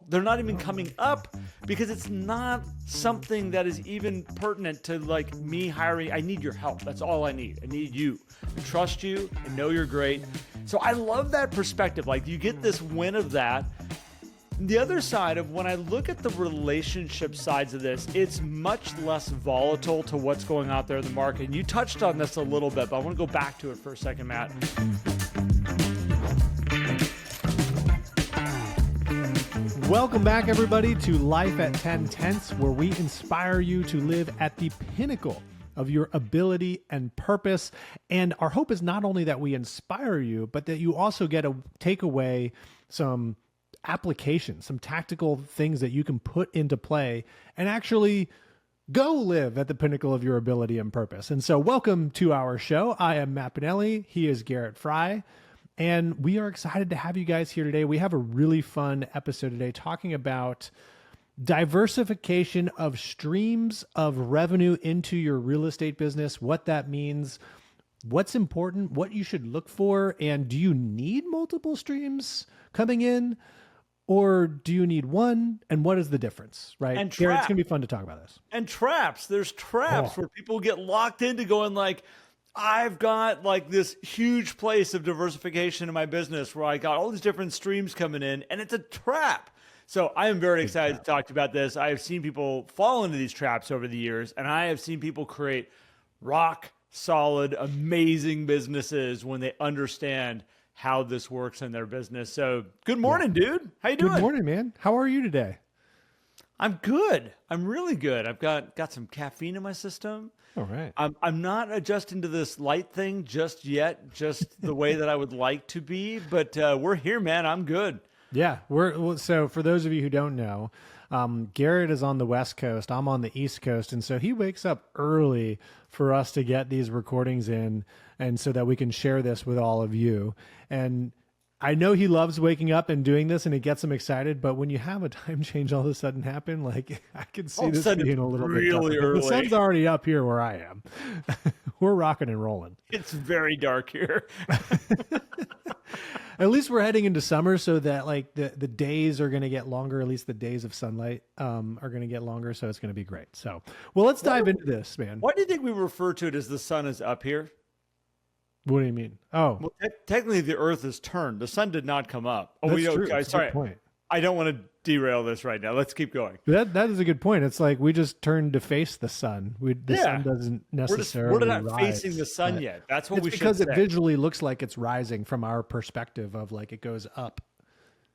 they're not even coming up because it's not something that is even pertinent to like me hiring. I need your help. That's all I need. I need you. I trust you and know you're great. So I love that perspective. Like you get this win of that. The other side of when I look at the relationship sides of this, it's much less volatile to what's going out there in the market. And you touched on this a little bit, but I want to go back to it for a second, Matt. Welcome back, everybody, to Life at 10 Tenths, where we inspire you to live at the pinnacle of your ability and purpose. And our hope is not only that we inspire you, but that you also get to take away some applications, some tactical things that you can put into play and actually go live at the pinnacle of your ability and purpose. And so welcome to our show. I am Matt Pinelli. He is Garrett Fry. And we are excited to have you guys here today. We have a really fun episode today talking about diversification of streams of revenue into your real estate business, what that means, what's important, what you should look for, and do you need multiple streams coming in? Or do you need one? And what is the difference, right? And Garrett, it's going to be fun to talk about this. And traps. There's traps where people get locked into going like, I've got like this huge place of diversification in my business where I got all these different streams coming in, and it's a trap. So I am very excited to talk about this. I have seen people fall into these traps over the years, and I have seen people create rock solid, amazing businesses when they understand how this works in their business. So good morning, dude. How you doing? Good morning, man. How are you today? I'm good. I'm really good. I've got some caffeine in my system. All right. I'm not adjusting to this light thing just yet, just the way that I would like to be, but we're here, man. I'm good. Yeah. So for those of you who don't know, Garrett is on the West Coast. I'm on the East Coast. And so he wakes up early for us to get these recordings in and so that we can share this with all of you. And I know he loves waking up and doing this and it gets him excited, but when you have a time change all of a sudden happen, like I can see this being a little really bit early. The sun's already up here where I am. We're rocking and rolling. It's very dark here. At least we're heading into summer so that like the days are going to get longer. At least the days of sunlight are going to get longer. So it's going to be great. So, well, let's dive into this, man. Why do you think we refer to it as the sun is up here? What do you mean? Oh, well, technically the earth is turned. The sun did not come up. Oh, that's true. That's sorry. a good point. I don't want to derail this right now. Let's keep going. That is a good point. It's like we just turned to face the sun. The sun doesn't necessarily We're not rise, facing the sun yet. That's what we should say. Because it visually looks like it's rising from our perspective of like it goes up.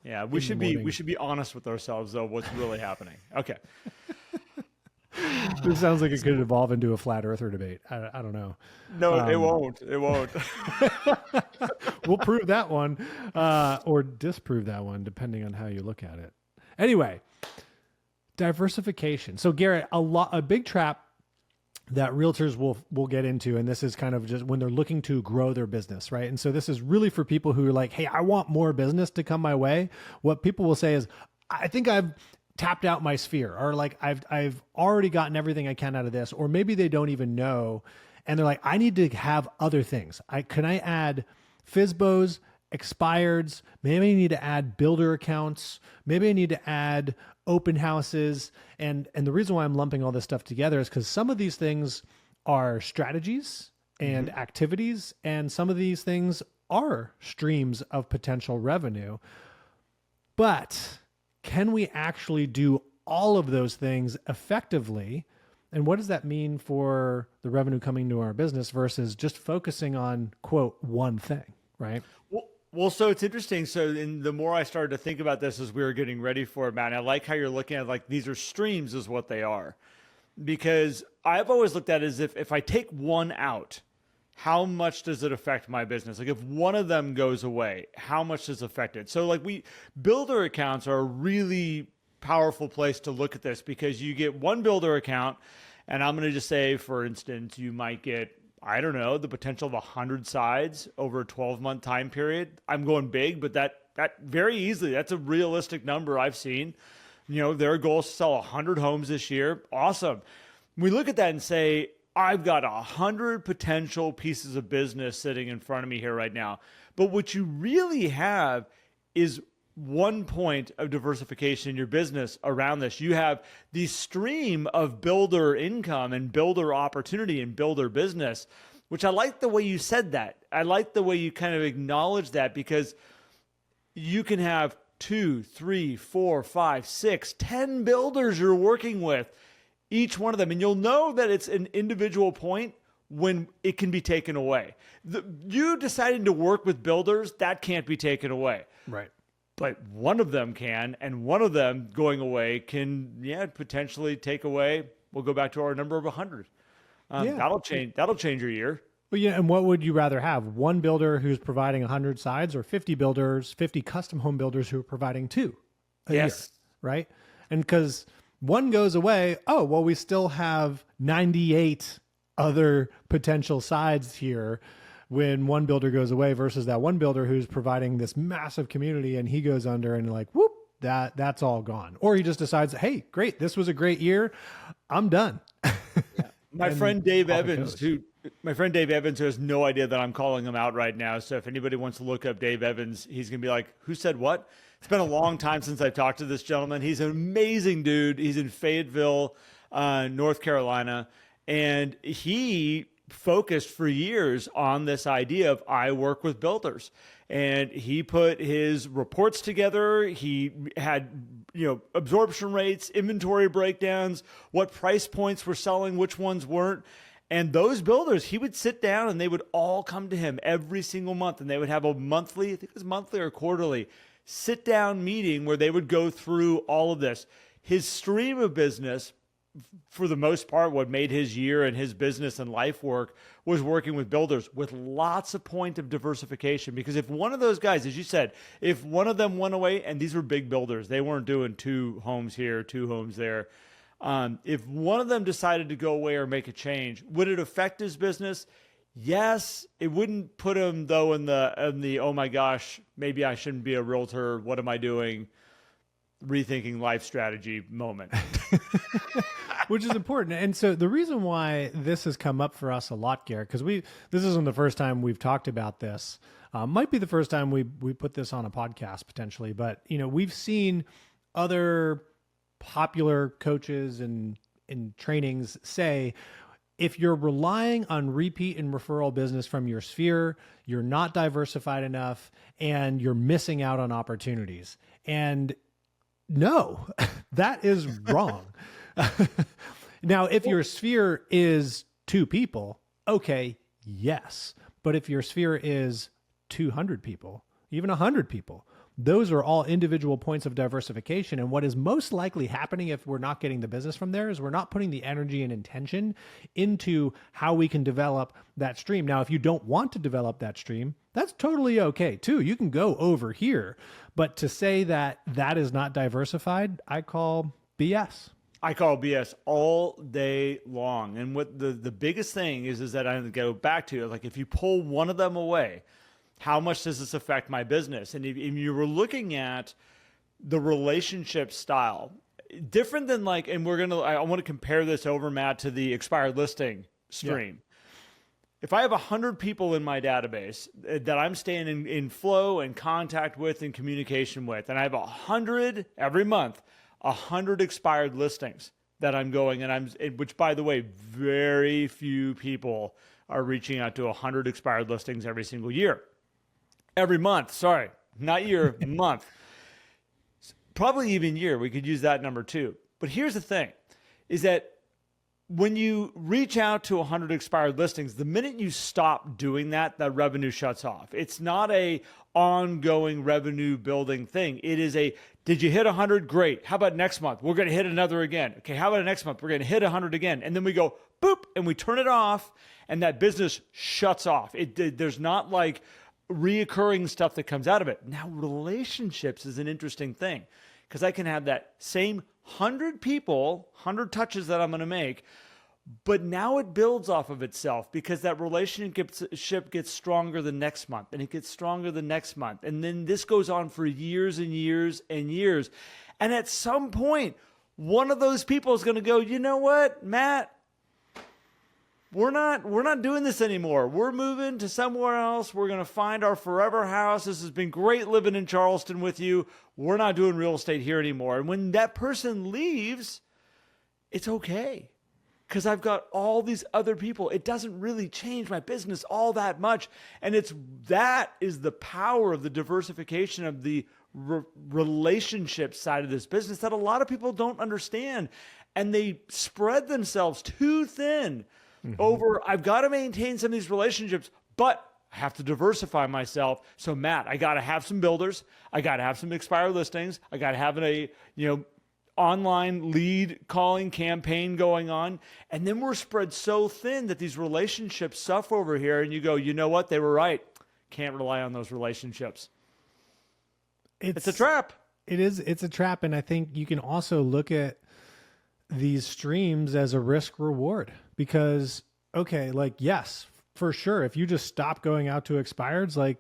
Yeah, we should be honest with ourselves though. What's really happening? Okay. This sounds like it could evolve into a flat earther debate. I don't know. No, it won't. It won't. We'll prove that one or disprove that one, depending on how you look at it. Anyway, diversification. So Garrett, a big trap that realtors will get into, and this is kind of just when they're looking to grow their business, right? And so this is really for people who are like, hey, I want more business to come my way. What people will say is, I think I've tapped out my sphere, or like I've already gotten everything I can out of this, or maybe they don't even know. And they're like, I need to have other things. Can I add FSBOs, expireds? Maybe I need to add builder accounts. Maybe I need to add open houses. And the reason why I'm lumping all this stuff together is because some of these things are strategies and activities, and some of these things are streams of potential revenue. But can we actually do all of those things effectively? And what does that mean for the revenue coming to our business versus just focusing on, quote, one thing, right? Well, so it's interesting. So the more I started to think about this as we were getting ready for it, Matt, I like how you're looking at like these are streams is what they are. Because I've always looked at it as if I take one out, how much does it affect my business? Like if one of them goes away, how much does it affect it? So like builder accounts are a really powerful place to look at this because you get one builder account and I'm going to just say, for instance, you might get, I don't know, the potential of 100 sides over a 12-month time period. I'm going big, but that very easily, that's a realistic number I've seen. You know, their goal is to sell 100 homes this year. Awesome. We look at that and say, I've got 100 potential pieces of business sitting in front of me here right now. But what you really have is one point of diversification in your business around this. You have the stream of builder income and builder opportunity and builder business, which I like the way you said that. I like the way you kind of acknowledge that, because you can have 2, 3, 4, 5, 6, 10 builders you're working with, each one of them. And you'll know that it's an individual point when it can be taken away. You deciding to work with builders, that can't be taken away. Right. But one of them can, and one of them going away can, potentially take away. We'll go back to our number of 100. That'll change your year. Well, and what would you rather have? One builder who's providing 100 sides, or 50 builders, 50 custom home builders who are providing 2 a year, right? And because one goes away, we still have 98 other potential sides here when one builder goes away, versus that one builder who's providing this massive community and he goes under, and like, whoop, that's all gone. Or he just decides, hey, great, this was a great year, I'm done. My friend Dave Evans, who has no idea that I'm calling him out right now. So if anybody wants to look up Dave Evans, he's going to be like, who said what? It's been a long time since I've talked to this gentleman. He's an amazing dude. He's in Fayetteville, North Carolina. And he focused for years on this idea of, I work with builders. And he put his reports together. He had, absorption rates, inventory breakdowns, what price points were selling, which ones weren't. And those builders, he would sit down and they would all come to him every single month. And they would have a monthly, I think it was monthly or quarterly, sit down meeting where they would go through all of this. His stream of business, for the most part, what made his year and his business and life work was working with builders with lots of point of diversification. Because if one of those guys, as you said, if one of them went away, and these were big builders, they weren't doing 2 homes here, 2 homes there. If one of them decided to go away or make a change, would it affect his business? Yes. It wouldn't put him, though, in the oh my gosh, maybe I shouldn't be a realtor, what am I doing, rethinking life strategy moment. Which is important. And so the reason why this has come up for us a lot, Garrett, because this isn't the first time we've talked about this. Might be the first time we put this on a podcast potentially, but we've seen other popular coaches and in trainings say, if you're relying on repeat and referral business from your sphere, you're not diversified enough and you're missing out on opportunities. And no, that is wrong. Now, if your sphere is 2 people, okay, yes. But if your sphere is 200 people, even 100 people, those are all individual points of diversification. And what is most likely happening if we're not getting the business from there is we're not putting the energy and intention into how we can develop that stream. Now, if you don't want to develop that stream, that's totally okay too. You can go over here. But to say that that is not diversified, I call BS. I call BS all day long. And what the biggest thing is that I go back to, like, if you pull one of them away, how much does this affect my business? And if you were looking at the relationship style, different than like, and I want to compare this over, Matt, to the expired listing stream. Yeah. If I have 100 people in my database that I'm staying in flow and contact with and communication with, and I have 100 every month, 100 expired listings that I'm going, which, by the way, very few people are reaching out to 100 expired listings every single year. Every month, sorry, not year, month. Probably even year, we could use that number too. But here's the thing, is that when you reach out to 100 expired listings, the minute you stop doing that, that revenue shuts off. It's not a ongoing revenue building thing. It is did you hit 100? Great. How about next month? We're going to hit another again. Okay, how about next month? We're going to hit 100 again. And then we go, boop, and we turn it off, and that business shuts off. There's not like reoccurring stuff that comes out of it. Now, relationships is an interesting thing, because I can have that same 100 people, 100 touches that I'm going to make, but now it builds off of itself, because that relationship gets stronger the next month, and it gets stronger the next month. And then this goes on for years and years and years. And at some point, one of those people is going to go, you know what, Matt? we're not doing this anymore. We're moving to somewhere else. We're going to find our forever house. This has been great living in Charleston with you. We're not doing real estate here anymore. And when that person leaves, it's okay, because I've got all these other people. It doesn't really change my business all that much. And that is the power of the diversification of the relationship side of this business that a lot of people don't understand. And they spread themselves too thin over, I've got to maintain some of these relationships, but I have to diversify myself. So Matt, I got to have some builders. I got to have some expired listings. I got to have online lead calling campaign going on. And then we're spread so thin that these relationships suffer over here. And you go, you know what? They were right. Can't rely on those relationships. It's a trap. It is. It's a trap. And I think you can also look at these streams as a risk reward, because, okay, like, yes, for sure, if you just stop going out to expireds, like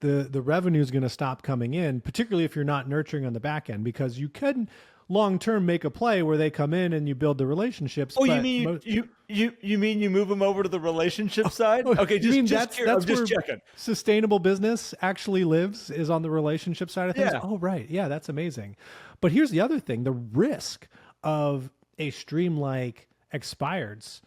the revenue is going to stop coming in, particularly if you're not nurturing on the back end, because you could long-term make a play where they come in and you build the relationships. Oh, you mean you mean you move them over to the relationship side? Okay, that's where checking. Sustainable business actually lives, is on the relationship side of things. Yeah. Oh, right. Yeah, that's amazing. But here's the other thing, the risk of a stream like expireds.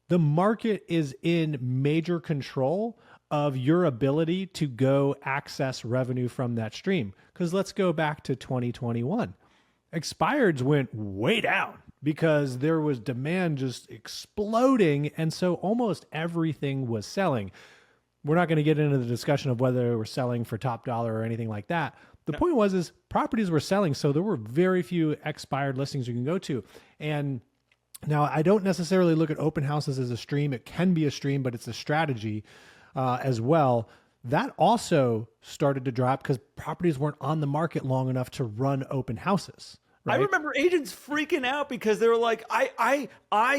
The market is in major control of your ability to go access revenue from that stream. Because let's go back to 2021. Expireds went way down because there was demand just exploding. And so almost everything was selling. We're not going to get into the discussion of whether they were selling for top dollar or anything like that. The point is properties were selling. So there were very few expired listings you can go to. And now I don't necessarily look at open houses as a stream. It can be a stream, but it's a strategy as well. That also started to drop because properties weren't on the market long enough to run open houses. Right? I remember agents freaking out because they were like, I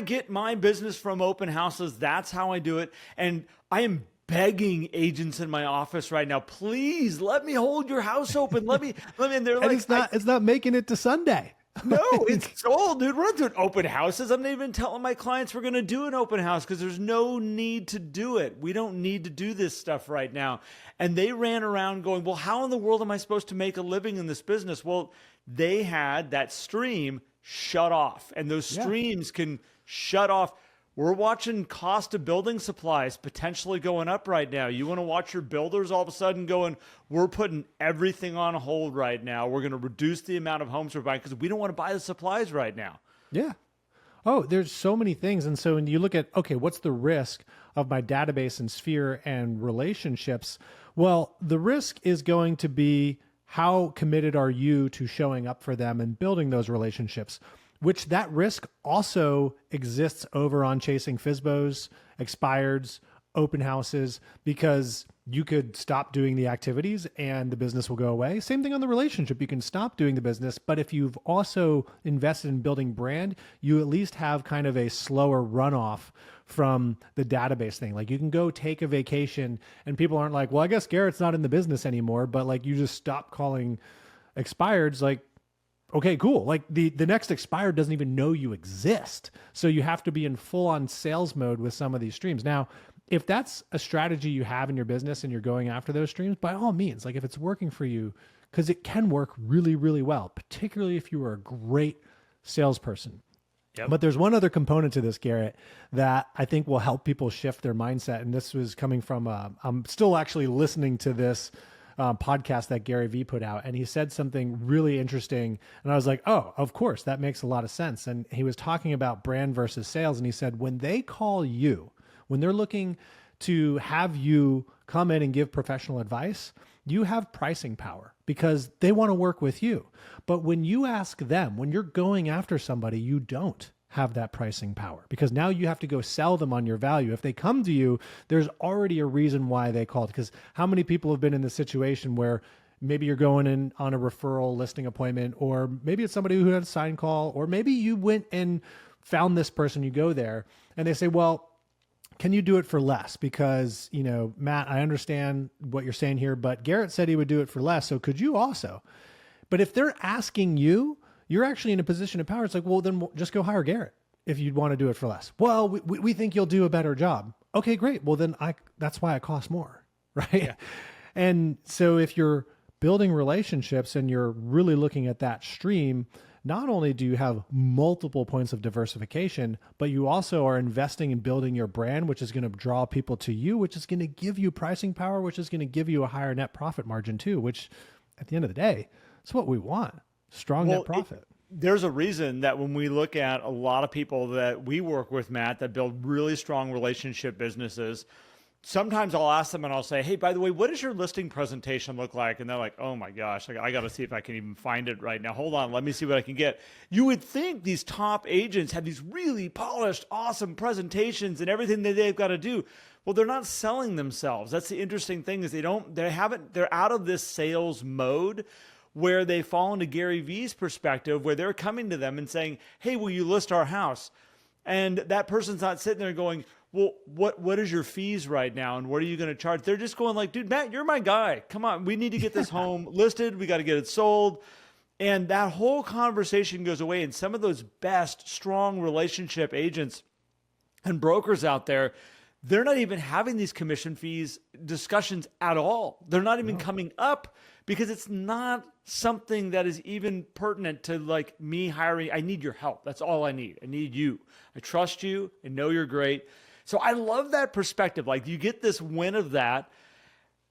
get my business from open houses. That's how I do it. And I am begging agents in my office right now, please let me hold your house open. Let me, and they're like, it's not making it to Sunday. No, it's sold, dude. We're not doing open houses. I'm not even telling my clients we're going to do an open house because there's no need to do it. We don't need to do this stuff right now. And they ran around going, well, how in the world am I supposed to make a living in this business? Well, they had that stream shut off, and those streams can shut off. We're watching cost of building supplies potentially going up right now. You want to watch your builders all of a sudden going, we're putting everything on hold right now. We're going to reduce the amount of homes we're buying because we don't want to buy the supplies right now. Yeah. Oh, there's so many things. And so when you look at, okay, what's the risk of my database and sphere and relationships? Well, the risk is going to be how committed are you to showing up for them and building those relationships, which that risk also exists over on chasing FSBOs, expireds, open houses, because you could stop doing the activities and the business will go away. Same thing on the relationship. You can stop doing the business, but if you've also invested in building brand, you at least have kind of a slower runoff from the database thing. Like you can go take a vacation and people aren't like, well, I guess Garrett's not in the business anymore, but like you just stop calling expireds, like, okay, cool. Like the next expired doesn't even know you exist. So you have to be in full on sales mode with some of these streams. Now, if that's a strategy you have in your business and you're going after those streams, by all means, like if it's working for you, because it can work really, really well, particularly if you are a great salesperson. Yep. But there's one other component to this, Garrett, that I think will help people shift their mindset. And this was coming from, I'm still actually listening to this podcast that Gary Vee put out, and he said something really interesting. And I was like, oh, of course, that makes a lot of sense. And he was talking about brand versus sales. And he said, when they call you, when they're looking to have you come in and give professional advice, you have pricing power because they want to work with you. But when you ask them, when you're going after somebody, you don't have that pricing power because now you have to go sell them on your value. If they come to you, there's already a reason why they called. Because how many people have been in the situation where maybe you're going in on a referral listing appointment, or maybe it's somebody who had a sign call, or maybe you went and found this person, you go there and they say, well, can you do it for less? Because, you know, Matt, I understand what you're saying here, but Garrett said he would do it for less. So could you also? But if they're asking you, you're actually in a position of power. It's like, well, then just go hire Garrett. if you'd want to do it for less. Well, we think you'll do a better job. Okay, great. Well, then that's why it costs more, right? Yeah. And so if you're building relationships and you're really looking at that stream, not only do you have multiple points of diversification, but you also are investing in building your brand, which is going to draw people to you, which is going to give you pricing power, which is going to give you a higher net profit margin too, which at the end of the day, it's what we want. Strong net profit. There's a reason that when we look at a lot of people that we work with, Matt, that build really strong relationship businesses, sometimes I'll ask them and I'll say, hey, by the way, what does your listing presentation look like? And they're like, oh my gosh, I got to see if I can even find it right now. Hold on, let me see what I can get. You would think these top agents have these really polished, awesome presentations and everything that they've got to do. Well, they're not selling themselves. That's the interesting thing is they're out of this sales mode where they fall into Gary Vee's perspective, where they're coming to them and saying, hey, will you list our house? And that person's not sitting there going, well, what is your fees right now? And what are you going to charge? They're just going like, dude, Matt, you're my guy. Come on. We need to get this home listed. We got to get it sold. And that whole conversation goes away. And some of those best, strong relationship agents and brokers out there, they're not even having these commission fees discussions at all. They're not even coming up because it's not something that is even pertinent to like me hiring. I need your help. That's all I need. I need you. I trust you. I know you're great. So I love that perspective. Like you get this win of that.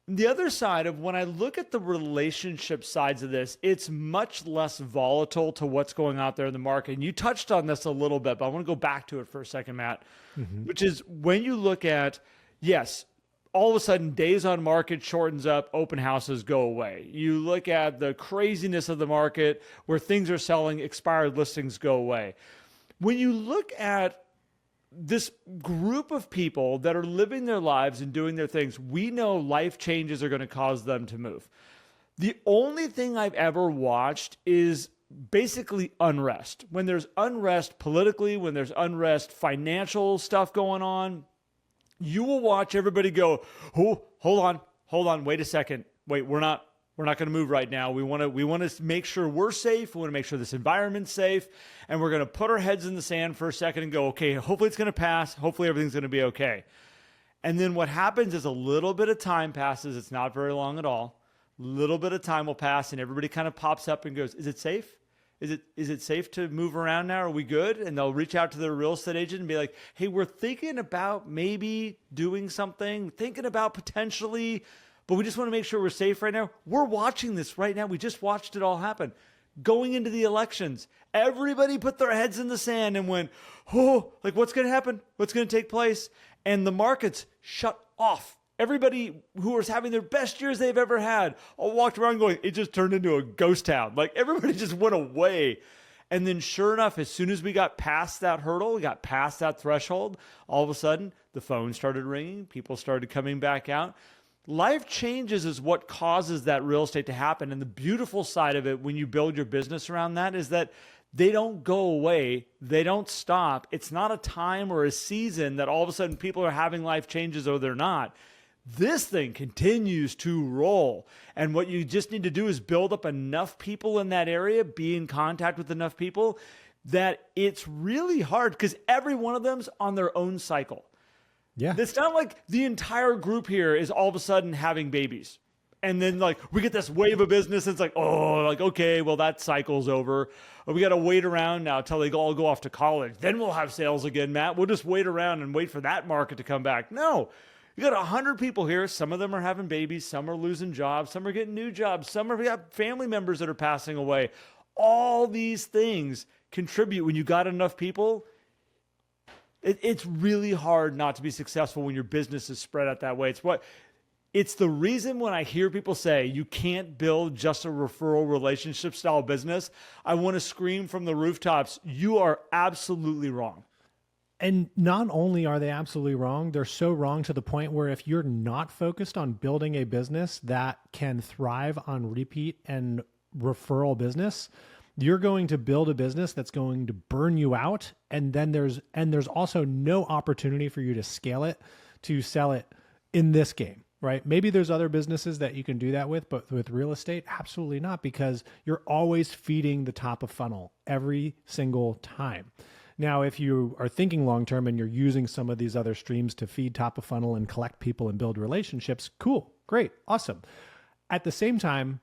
The other side of when I look at the relationship sides of this, it's much less volatile to what's going out there in the market. And you touched on this a little bit, but I want to go back to it for a second, Matt, which is when you look at, yes, all of a sudden days on market shortens up, open houses go away. You look at the craziness of the market where things are selling, expired listings go away. When you look at this group of people that are living their lives and doing their things, we know life changes are going to cause them to move. The only thing I've ever watched is basically unrest. When there's unrest politically, when there's unrest financial stuff going on, you will watch everybody go, oh, hold on, wait a second. Wait, we're not going to move right now. We want to make sure we're safe. We want to make sure this environment's safe. And we're going to put our heads in the sand for a second and go, okay, hopefully it's going to pass. Hopefully everything's going to be okay. And then what happens is a little bit of time passes. It's not very long at all. A little bit of time will pass and everybody kind of pops up and goes, is it safe? Is it safe to move around now? Are we good? And they'll reach out to their real estate agent and be like, hey, we're thinking about maybe doing something, thinking about potentially, but we just want to make sure we're safe right now. We're watching this right now. We just watched it all happen. Going into the elections, everybody put their heads in the sand and went, oh, like what's going to happen? What's going to take place? And the markets shut off. Everybody who was having their best years they've ever had all walked around going, it just turned into a ghost town. Like everybody just went away. And then sure enough, as soon as we got past that hurdle, we got past that threshold, all of a sudden the phone started ringing. People started coming back out. Life changes is what causes that real estate to happen. And the beautiful side of it when you build your business around that is that they don't go away. They don't stop. It's not a time or a season that all of a sudden people are having life changes or they're not. This thing continues to roll. And what you just need to do is build up enough people in that area, be in contact with enough people that it's really hard because every one of them's on their own cycle. Yeah. It's not like the entire group here is all of a sudden having babies. And then like we get this wave of business. And it's like, oh, like, okay, well that cycle's over. Or we got to wait around now till they all go off to college. Then we'll have sales again, Matt. We'll just wait around and wait for that market to come back. No. You got 100 people here. Some of them are having babies. Some are losing jobs. Some are getting new jobs. Some are got family members that are passing away. All these things contribute. When you got enough people, it's really hard not to be successful when your business is spread out that way. It's the reason when I hear people say you can't build just a referral relationship style business, I want to scream from the rooftops, you are absolutely wrong. And not only are they absolutely wrong, they're so wrong to the point where if you're not focused on building a business that can thrive on repeat and referral business, you're going to build a business that's going to burn you out. And then there's also no opportunity for you to scale it, to sell it in this game, right? Maybe there's other businesses that you can do that with, but with real estate, absolutely not, because you're always feeding the top of funnel every single time. Now, if you are thinking long-term and you're using some of these other streams to feed top of funnel and collect people and build relationships, cool, great, awesome. At the same time,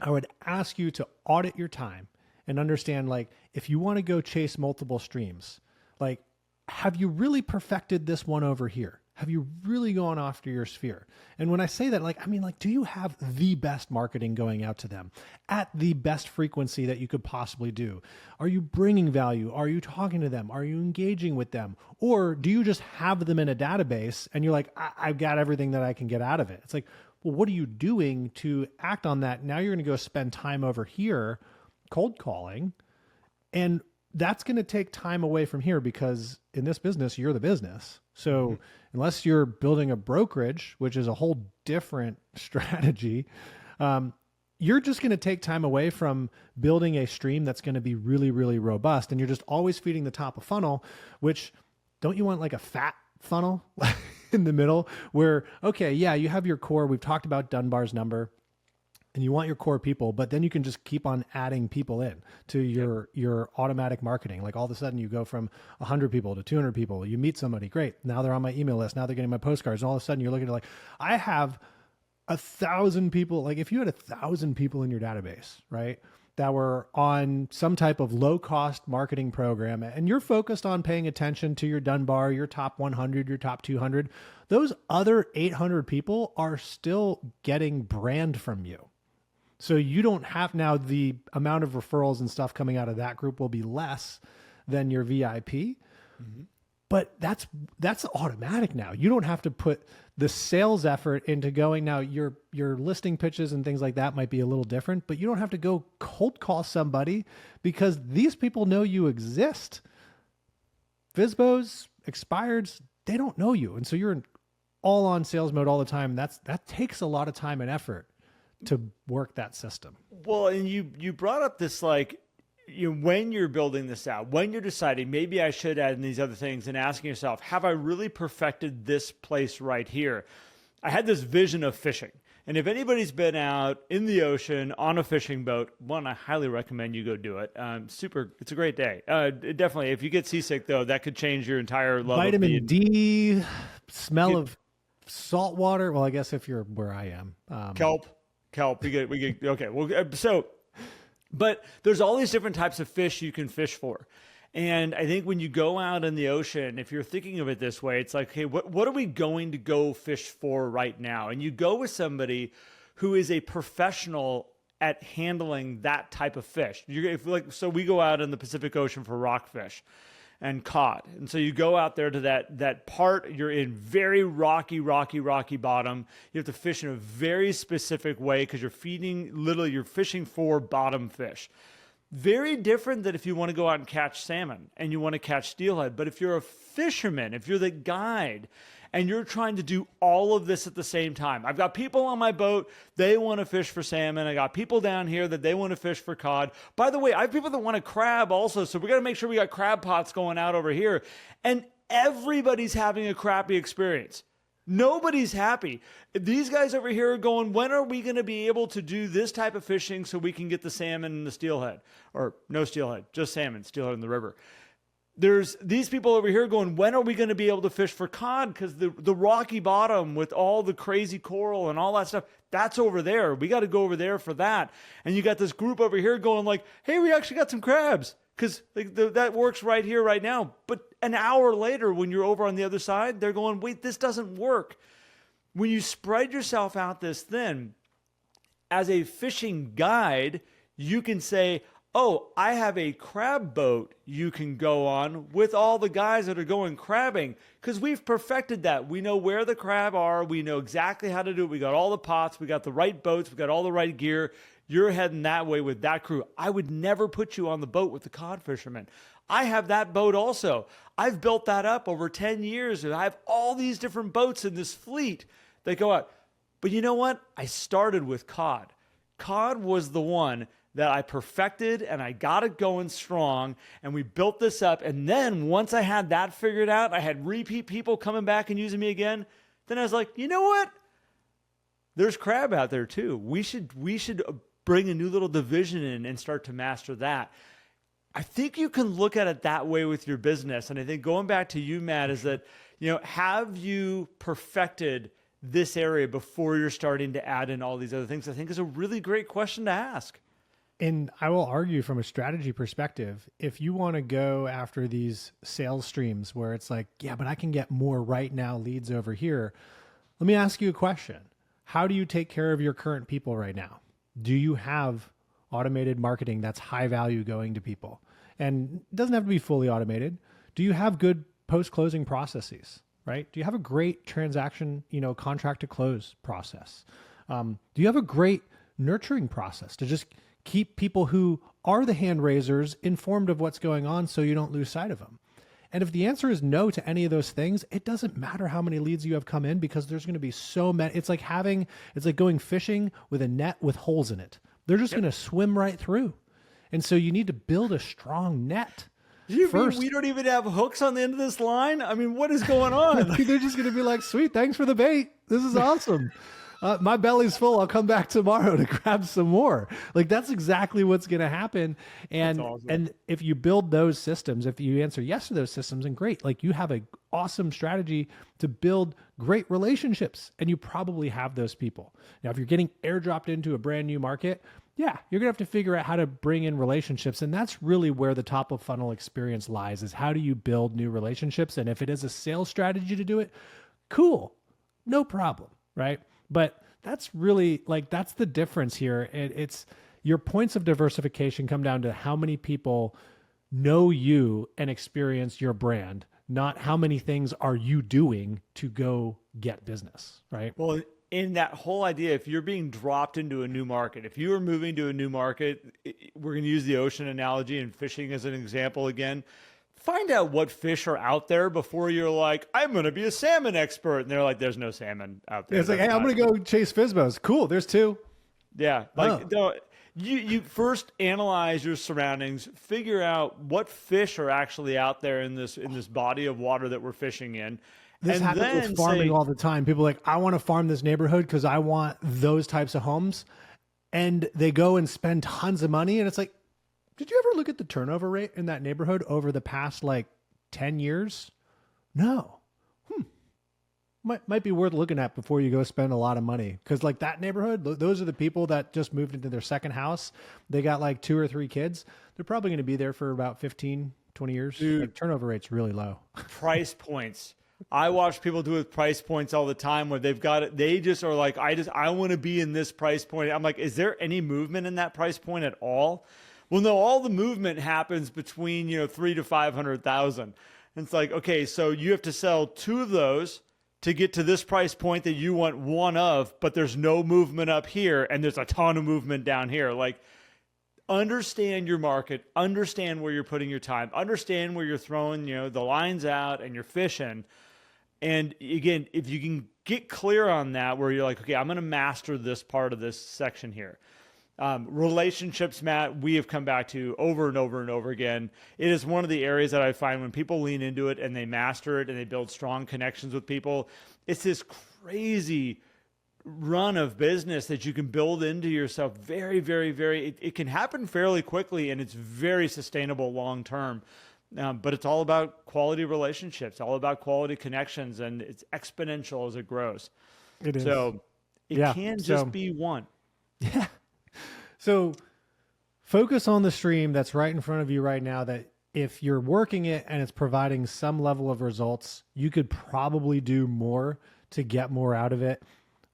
I would ask you to audit your time and understand, like, if you want to go chase multiple streams, like, have you really perfected this one over here? Have you really gone after your sphere? And when I say that, like, I mean, like, do you have the best marketing going out to them at the best frequency that you could possibly do? Are you bringing value? Are you talking to them? Are you engaging with them? Or do you just have them in a database and you're like, I've got everything that I can get out of it? It's like, well, what are you doing to act on that? Now you're going to go spend time over here cold calling, and that's going to take time away from here, because in this business, you're the business. So unless you're building a brokerage, which is a whole different strategy, you're just going to take time away from building a stream that's going to be really, really robust. And you're just always feeding the top of funnel, which, don't you want like a fat funnel in the middle where, okay, yeah, you have your core. We've talked about Dunbar's number. And you want your core people, but then you can just keep on adding people in to your automatic marketing. Like all of a sudden you go from 100 people to 200 people. You meet somebody, great. Now they're on my email list. Now they're getting my postcards. And all of a sudden you're looking at, like, I have 1,000 people. Like, if you had 1,000 people in your database, right, that were on some type of low cost marketing program, and you're focused on paying attention to your Dunbar, your top 100, your top 200, those other 800 people are still getting brand from you. So you don't have, now the amount of referrals and stuff coming out of that group will be less than your VIP, but that's automatic now. You don't have to put the sales effort into going. Now your listing pitches and things like that might be a little different, but you don't have to go cold call somebody because these people know you exist. FSBOs, expireds, they don't know you. And so you're in all on sales mode all the time. That takes a lot of time and effort to work that system. Well, and you brought up this, like, when you're building this out, when you're deciding maybe I should add in these other things, and asking yourself, have I really perfected this place right here? I had this vision of fishing. And if anybody's been out in the ocean on a fishing boat, one, I highly recommend you go do it. It's a great day. Definitely. If you get seasick though, that could change your entire love Vitamin D, smell of salt water. Well, I guess if you're where I am, kelp. We get okay. Well, but there's all these different types of fish you can fish for. And I think when you go out in the ocean, if you're thinking of it this way, it's like, hey, what are we going to go fish for right now? And you go with somebody who is a professional at handling that type of fish. So we go out in the Pacific Ocean for rockfish and cod. And so you go out there to that part, you're in very rocky bottom. You have to fish in a very specific way because you're fishing for bottom fish. Very different than if you want to go out and catch salmon and you want to catch steelhead. But if you're a fisherman, if you're the guide, and you're trying to do all of this at the same time. I've got people on my boat, they want to fish for salmon. I got people down here that they want to fish for cod. By the way, I have people that want to crab also, so we got to make sure we got crab pots going out over here. And everybody's having a crappy experience. Nobody's happy. These guys over here are going, when are we going to be able to do this type of fishing so we can get the salmon and the steelhead? Or no steelhead, just salmon, steelhead in the river. There's these people over here going, when are we going to be able to fish for cod? Because the rocky bottom with all the crazy coral and all that stuff, that's over there. We got to go over there for that. And you got this group over here going like, hey, we actually got some crabs. Because that works right here, right now. But an hour later, when you're over on the other side, they're going, wait, this doesn't work. When you spread yourself out this thin, as a fishing guide, you can say, oh, I have a crab boat you can go on with all the guys that are going crabbing, because we've perfected that. We know where the crab are. We know exactly how to do it. We got all the pots. We got the right boats. We got all the right gear. You're heading that way with that crew. I would never put you on the boat with the cod fishermen. I have that boat also. I've built that up over 10 years, and I have all these different boats in this fleet that go out. But you know what? I started with cod. Cod was the one that I perfected, and I got it going strong, and we built this up. And then once I had that figured out, I had repeat people coming back and using me again. Then I was like, you know what? There's crab out there too. We should bring a new little division in and start to master that. I think you can look at it that way with your business. And I think going back to you, Matt, is that, have you perfected this area before you're starting to add in all these other things? I think is a really great question to ask. And I will argue from a strategy perspective, if you want to go after these sales streams where it's like, yeah, but I can get more right now leads over here. Let me ask you a question. How do you take care of your current people right now? Do you have automated marketing that's high value going to people? And it doesn't have to be fully automated. Do you have good post-closing processes, right? Do you have a great transaction, contract to close process? Do you have a great nurturing process to just keep people who are the hand raisers informed of what's going on so you don't lose sight of them? And if the answer is no to any of those things, it doesn't matter how many leads you have come in, because there's going to be so many. It's like going fishing with a net with holes in it. They're just going to swim right through. And so you need to build a strong net. You mean we don't even have hooks on the end of this line? I mean, what is going on? They're just going to be like, sweet, thanks for the bait. This is awesome. My belly's full. I'll come back tomorrow to grab some more. Like, that's exactly what's going to happen. And awesome. And if you build those systems, if you answer yes to those systems, and great, like you have an awesome strategy to build great relationships, and you probably have those people. Now, if you're getting airdropped into a brand new market, yeah, you're gonna have to figure out how to bring in relationships. And that's really where the top of funnel experience lies, is how do you build new relationships? And if it is a sales strategy to do it, cool, no problem, right? But that's really that's the difference here. It's your points of diversification come down to how many people know you and experience your brand, not how many things are you doing to go get business, right? Well, in that whole idea, if you're being dropped into a new market, if you are moving to a new market, we're going to use the ocean analogy and fishing as an example again. Find out what fish are out there before you're like, I'm going to be a salmon expert. And they're like, there's no salmon out there. It's like, hey, I'm going to go chase FSBOs. Cool. There's two. Yeah. You first analyze your surroundings, figure out what fish are actually out there in this body of water that we're fishing in. This happens with farming all the time. People are like, I want to farm this neighborhood because I want those types of homes. And they go and spend tons of money. And it's like, did you ever look at the turnover rate in that neighborhood over the past 10 years? No. Might be worth looking at before you go spend a lot of money. Because that neighborhood, those are the people that just moved into their second house. They got 2 or 3 kids. They're probably going to be there for about 15, 20 years. Dude, turnover rate's really low. Price points. I watch people do with price points all the time where they've got it. They just are like, I want to be in this price point. I'm like, is there any movement in that price point at all? Well, no, all the movement happens between, 3 to 500,000. And it's like, okay, so you have to sell 2 of those to get to this price point that you want one of, but there's no movement up here and there's a ton of movement down here. Understand your market, understand where you're putting your time, understand where you're throwing, the lines out and you're fishing. And again, if you can get clear on that, where you're like, okay, I'm going to master this part of this section here. Relationships, Matt, we have come back to over and over and over again. It is one of the areas that I find when people lean into it and they master it and they build strong connections with people, it's this crazy run of business that you can build into yourself very, very, very, it can happen fairly quickly and it's very sustainable long-term. But it's all about quality relationships, all about quality connections, and it's exponential as it grows. It is. So it can just be one. Yeah. So focus on the stream that's right in front of you right now, that if you're working it and it's providing some level of results, you could probably do more to get more out of it.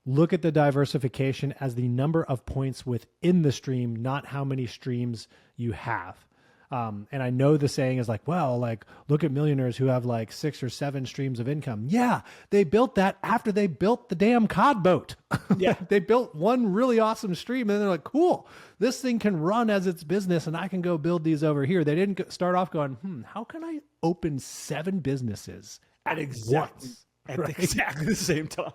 Look at the diversification as the number of points within the stream, not how many streams you have. And I know the saying is look at millionaires who have 6 or 7 streams of income. Yeah, they built that after they built the damn cod boat. Yeah, they built one really awesome stream and they're like, cool, this thing can run as its business and I can go build these over here. They didn't start off going, how can I open 7 businesses at once? At exactly the same time.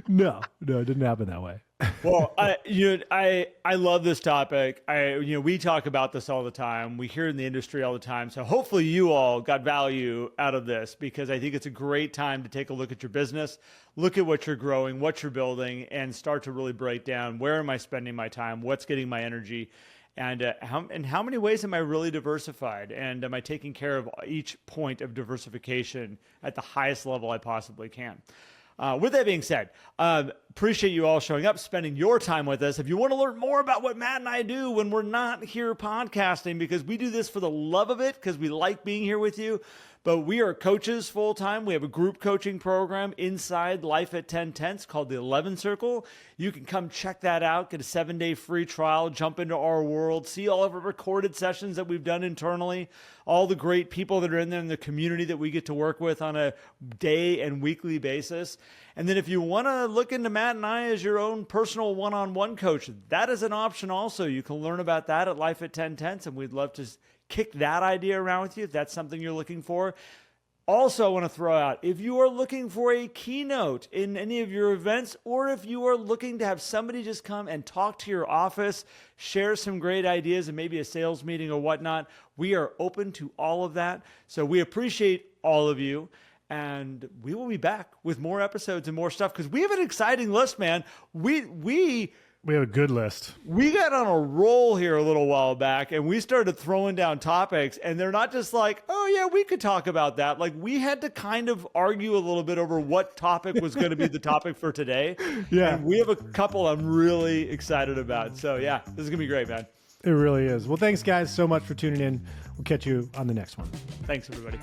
No, it didn't happen that way. Well, I love this topic. We talk about this all the time. We hear it in the industry all the time. So hopefully you all got value out of this, because I think it's a great time to take a look at your business, look at what you're growing, what you're building, and start to really break down, where am I spending my time? What's getting my energy? And in how many ways am I really diversified? And am I taking care of each point of diversification at the highest level I possibly can? With that being said, appreciate you all showing up, spending your time with us. If you want to learn more about what Matt and I do when we're not here podcasting, because we do this for the love of it, because we like being here with you, but we are coaches full time. We have a group coaching program inside Life at 10 Tenths called the 11 Circle. You can come check that out, get a 7-day free trial, jump into our world, see all of our recorded sessions that we've done internally, all the great people that are in there in the community that we get to work with on a day and weekly basis. And then if you want to look into Matt and I as your own personal one-on-one coach, that is an option also. You can learn about that at Life at 10 Tenths, and we'd love to kick that idea around with you if that's something you're looking for. Also, I want to throw out, if you are looking for a keynote in any of your events, or if you are looking to have somebody just come and talk to your office, share some great ideas and maybe a sales meeting or whatnot, we are open to all of that. So we appreciate all of you. And we will be back with more episodes and more stuff because we have an exciting list, man. We have a good list. We got on a roll here a little while back and we started throwing down topics, and they're not just like, oh yeah, we could talk about that. Like, we had to kind of argue a little bit over what topic was going to be the topic for today. Yeah. And we have a couple I'm really excited about. So yeah, this is going to be great, man. It really is. Well, thanks guys so much for tuning in. We'll catch you on the next one. Thanks, everybody.